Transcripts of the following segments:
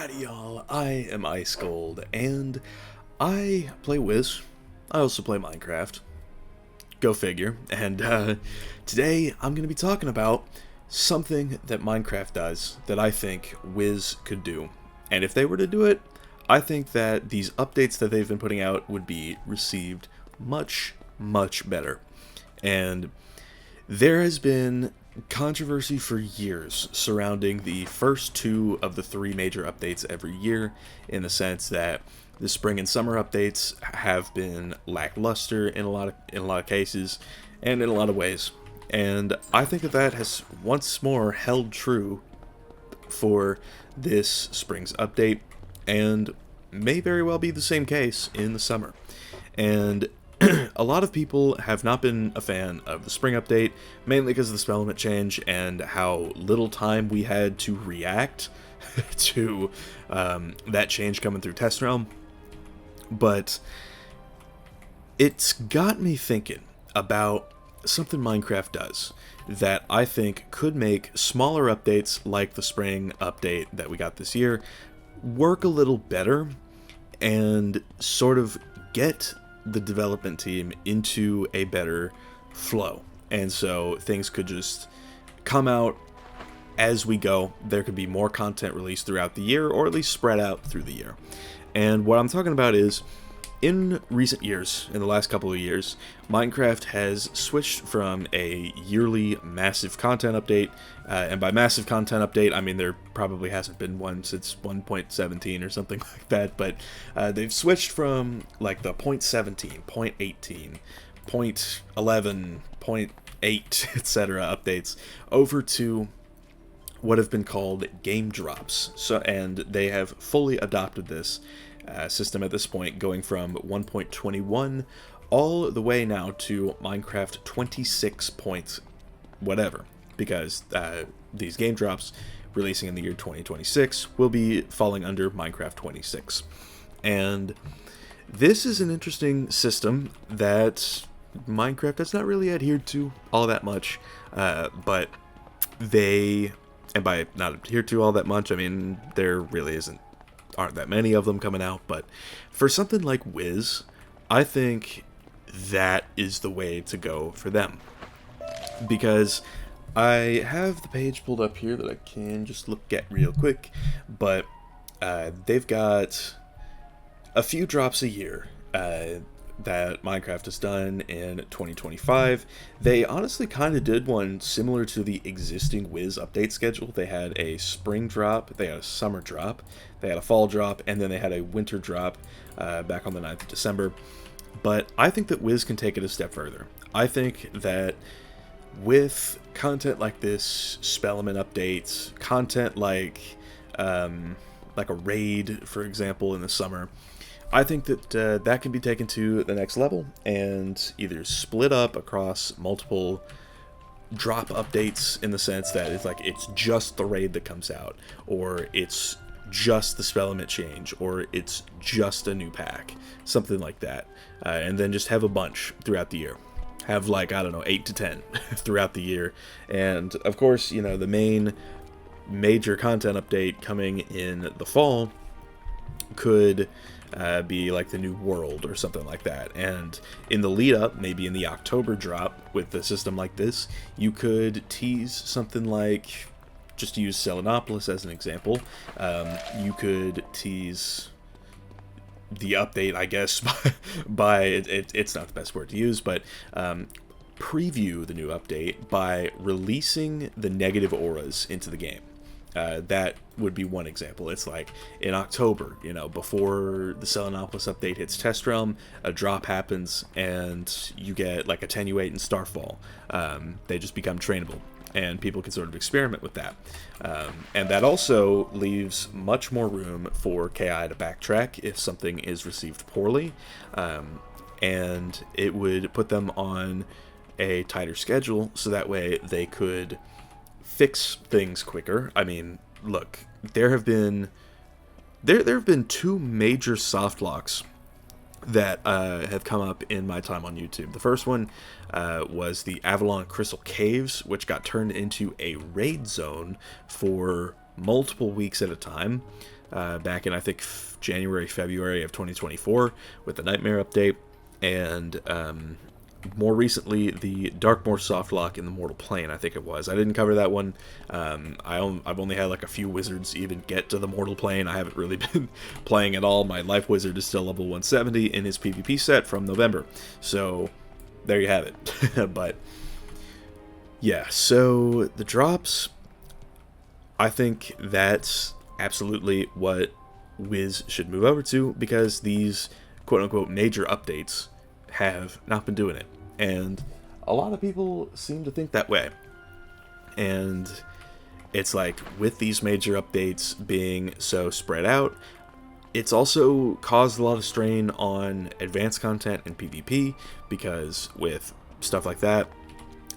Howdy y'all, I am Ice Gold, and I play Wiz. I also play Minecraft. Go figure. And today I'm going to be talking about something that Minecraft does that I think Wiz could do. And if they were to do it, I think that these updates that they've been putting out would be received much, much better. And there has been controversy for years surrounding the first two of the three major updates every year, in the sense that the spring and summer updates have been lackluster in a lot of cases and in a lot of ways. And I think that has once more held true for this spring's update, and may very well be the same case in the summer. And a lot of people have not been a fan of the spring update, mainly because of the spell limit change and how little time we had to react to that change coming through Test Realm. But it's got me thinking about something Minecraft does that I think could make smaller updates like the spring update that we got this year work a little better and sort of get the development team into a better flow. And so things could just come out as we go. There could be more content released throughout the year, or at least spread out through the year. And what I'm talking about is, in recent years, in the last couple of years, Minecraft has switched from a yearly massive content update, and by massive content update, I mean there probably hasn't been one since 1.17 or something like that, but they've switched from like the 0.17, 0.18, 0.11, 0.8, etc. updates over to what have been called game drops. And they have fully adopted this system at this point, going from 1.21 all the way now to Minecraft 26 point whatever, because these game drops releasing in the year 2026 will be falling under Minecraft 26. And this is an interesting system that Minecraft has not really adhered to all that much, but they, and by not adhere to all that much, I mean there really aren't that many of them coming out, but for something like Wiz, I think that is the way to go for them. Because I have the page pulled up here that I can just look at real quick, but they've got a few drops a year that Minecraft has done in 2025. They honestly kind of did one similar to the existing Wiz update schedule. They had a spring drop, they had a summer drop, they had a fall drop, and then they had a winter drop back on the 9th of December. But I think that Wiz can take it a step further. I think that with content like this, spell limit updates, content like a raid, for example, in the summer, I think that that can be taken to the next level and either split up across multiple drop updates, in the sense that it's just the raid that comes out, or it's just the spell limit change, or it's just a new pack, something like that, and then just have a bunch throughout the year. Have 8 to 10 throughout the year. And of course, the main major content update coming in the fall could be like the new world or something like that. And in the lead up, maybe in the October drop with a system like this, you could tease something like, just to use Selenopolis as an example, you could tease the update, I guess, by it's not the best word to use, but preview the new update by releasing the negative auras into the game. That would be one example. It's like in October, before the Selenopolis update hits Test Realm, a drop happens and you get like Attenuate and Starfall. They just become trainable, and people can sort of experiment with that. And that also leaves much more room for KI to backtrack if something is received poorly. And it would put them on a tighter schedule, so that way they could fix things quicker. I mean, look, there have been two major soft locks that have come up in my time on YouTube. The first one was the Avalon Crystal Caves, which got turned into a raid zone for multiple weeks at a time, back in, I think, January, February of 2024 with the Nightmare update, and more recently the Darkmoor softlock in the Mortal Plane, I think it was. I didn't cover that one. I've only had like a few wizards even get to the Mortal Plane. I haven't really been playing at all. My Life Wizard is still level 170 in his PvP set from November, so there you have it. But yeah, so the drops, I think that's absolutely what Wiz should move over to, because these quote-unquote major updates have not been doing it, and a lot of people seem to think that way. And it's like, with these major updates being so spread out, it's also caused a lot of strain on advanced content and PvP, because with stuff like that,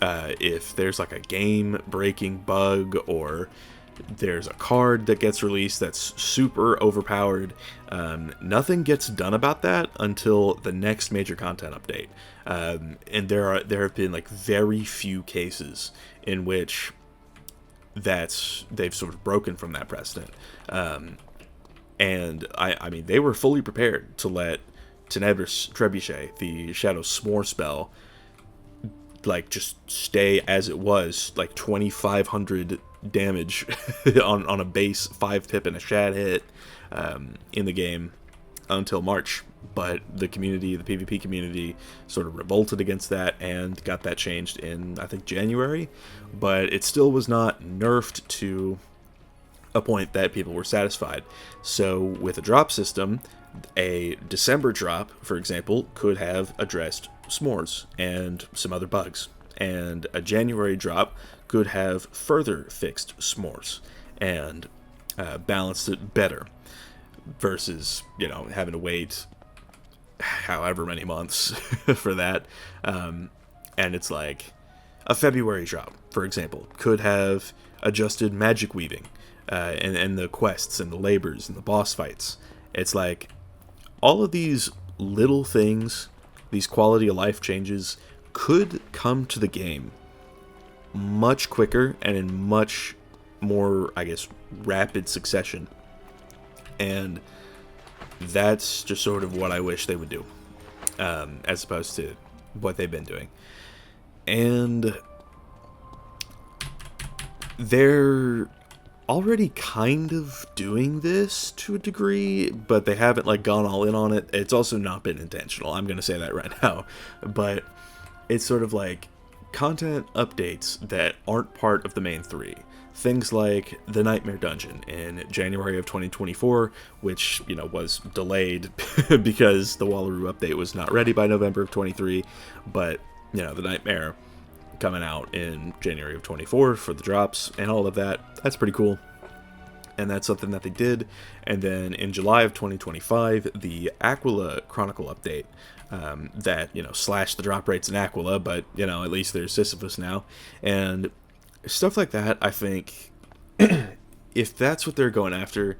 if there's like a game-breaking bug, or there's a card that gets released that's super overpowered, nothing gets done about that until the next major content update. And there have been like very few cases in which they've sort of broken from that precedent. And I mean, they were fully prepared to let Tenebris Trebuchet, the Shadow S'more spell, like just stay as it was, like 2,500 damage on a base 5-pip and a shad hit in the game until March. But the community, the PvP community, sort of revolted against that and got that changed in, I think, January. But it still was not nerfed to a point that people were satisfied. So with a drop system, a December drop, for example, could have addressed s'mores and some other bugs. And a January drop could have further fixed s'mores and balanced it better, versus, you know, having to wait however many months for that. And it's like, a February drop, for example, could have adjusted magic weaving and the quests and the labors and the boss fights. It's like, all of these little things, these quality of life changes, could come to the game much quicker and in much more, I guess, rapid succession. And that's just sort of what I wish they would do, as opposed to what they've been doing. And they're already kind of doing this to a degree, but they haven't like gone all in on it. It's also not been intentional, I'm gonna say that right now. But it's sort of like content updates that aren't part of the main three. Things like the Nightmare Dungeon in January of 2024, which, you know, was delayed because the Wallaroo update was not ready by November of 23. But, you know, the Nightmare coming out in January of 24 for the drops and all of that, that's pretty cool. And that's something that they did. And then in July of 2025, the Aquila Chronicle update, that, you know, slashed the drop rates in Aquila, but, you know, at least there's Sisyphus now. And stuff like that, I think, if that's what they're going after,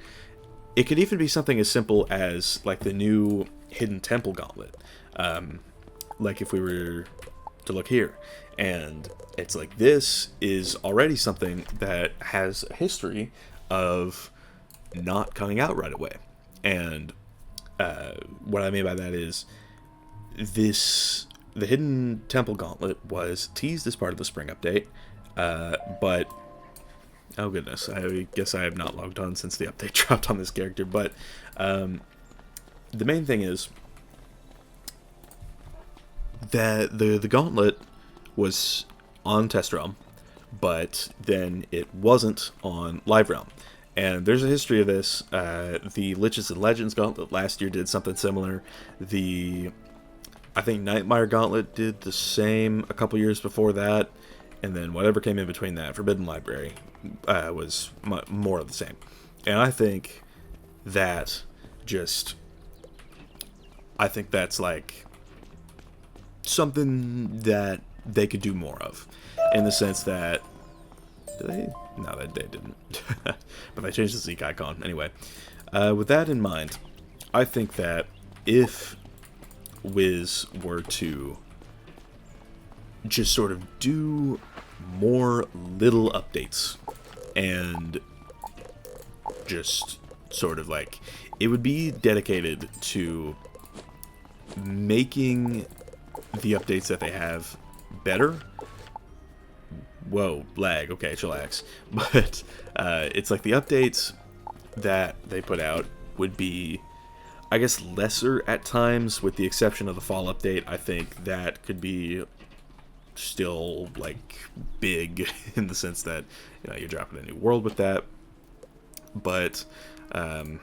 it could even be something as simple as, like, the new Hidden Temple Gauntlet. Like, if we were to look here, and it's like, this is already something that has a history of not coming out right away. And what I mean by that is, the Hidden Temple Gauntlet was teased as part of the spring update, but oh goodness, I guess I have not logged on since the update dropped on this character. But the main thing is that the gauntlet was on Test Realm, but then it wasn't on Live Realm. And there's a history of this. The Liches and Legends Gauntlet last year did something similar. I think Nightmare Gauntlet did the same a couple years before that. And then whatever came in between that, Forbidden Library, was more of the same. And I think that I think that's like something that they could do more of. In the sense that, did they? No, they didn't. But I changed the Zeke icon. Anyway, with that in mind, I think that if Wiz were to just sort of do more little updates and just sort of like, it would be dedicated to making the updates that they have better. Whoa, lag. Okay, chillax. But it's like the updates that they put out would be, I guess, lesser at times, with the exception of the fall update. I think that could be still like big in the sense that, you know, you're dropping a new world with that. But I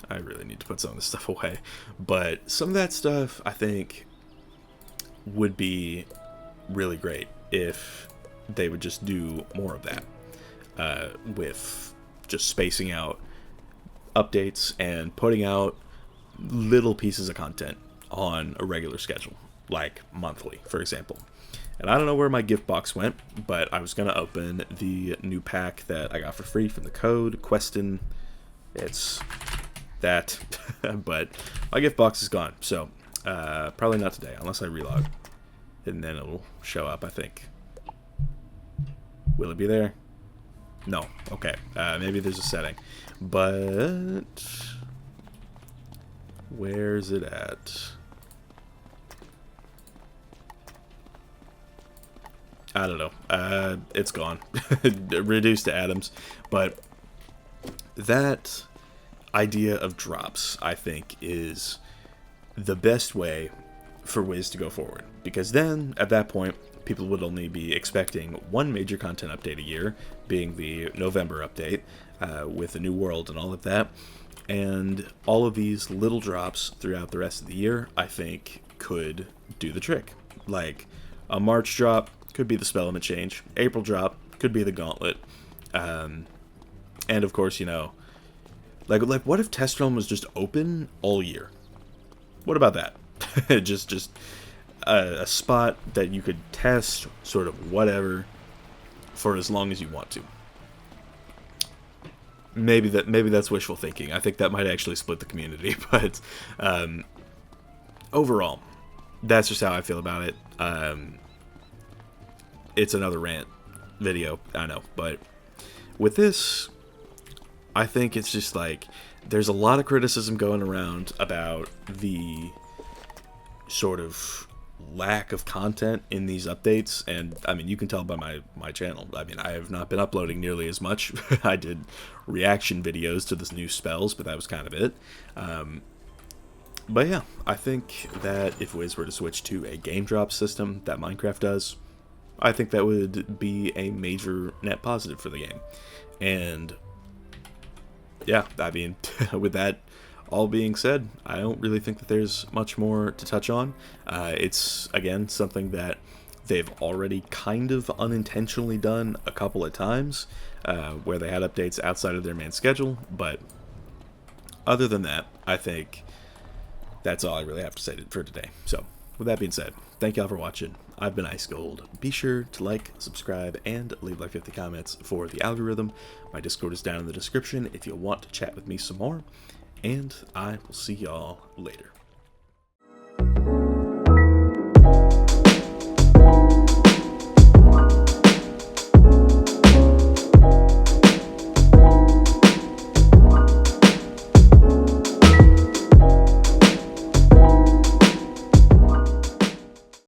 really need to put some of this stuff away. But some of that stuff I think would be really great if they would just do more of that, with just spacing out updates and putting out little pieces of content on a regular schedule, like monthly, for example. And I don't know where my gift box went, but I was going to open the new pack that I got for free from the code, Questin. It's that, but my gift box is gone, so probably not today, unless I relog. And then it'll show up, I think. Will it be there? No. Okay. Maybe there's a setting. But where's it at? I don't know. It's gone. Reduced to atoms. But that idea of drops, I think, is the best way for Wiz to go forward. Because then, at that point, people would only be expecting one major content update a year, being the November update, with a new world and all of that. And all of these little drops throughout the rest of the year, I think, could do the trick. Like, a March drop could be the spell limit change. April drop could be the gauntlet. And of course, you know, like what if Test Realm was just open all year? What about that? just a spot that you could test sort of whatever for as long as you want to. Maybe that's wishful thinking. I think that might actually split the community, but overall, that's just how I feel about it. It's another rant video, I know, but with this, I think it's just like, there's a lot of criticism going around about the sort of lack of content in these updates, and I mean, you can tell by my channel. I mean, I have not been uploading nearly as much. I did reaction videos to the new spells, but that was kind of it. But yeah, I think that if Wiz were to switch to a game drop system that Minecraft does, I think that would be a major net positive for the game. And yeah, I mean, with that all being said, I don't really think that there's much more to touch on. It's, again, something that they've already kind of unintentionally done a couple of times, where they had updates outside of their main schedule. But other than that, I think that's all I really have to say for today. So, with that being said, thank y'all for watching. I've been Ice Gold. Be sure to like, subscribe, and leave like 50 comments for the algorithm. My Discord is down in the description if you want to chat with me some more. And I will see y'all later.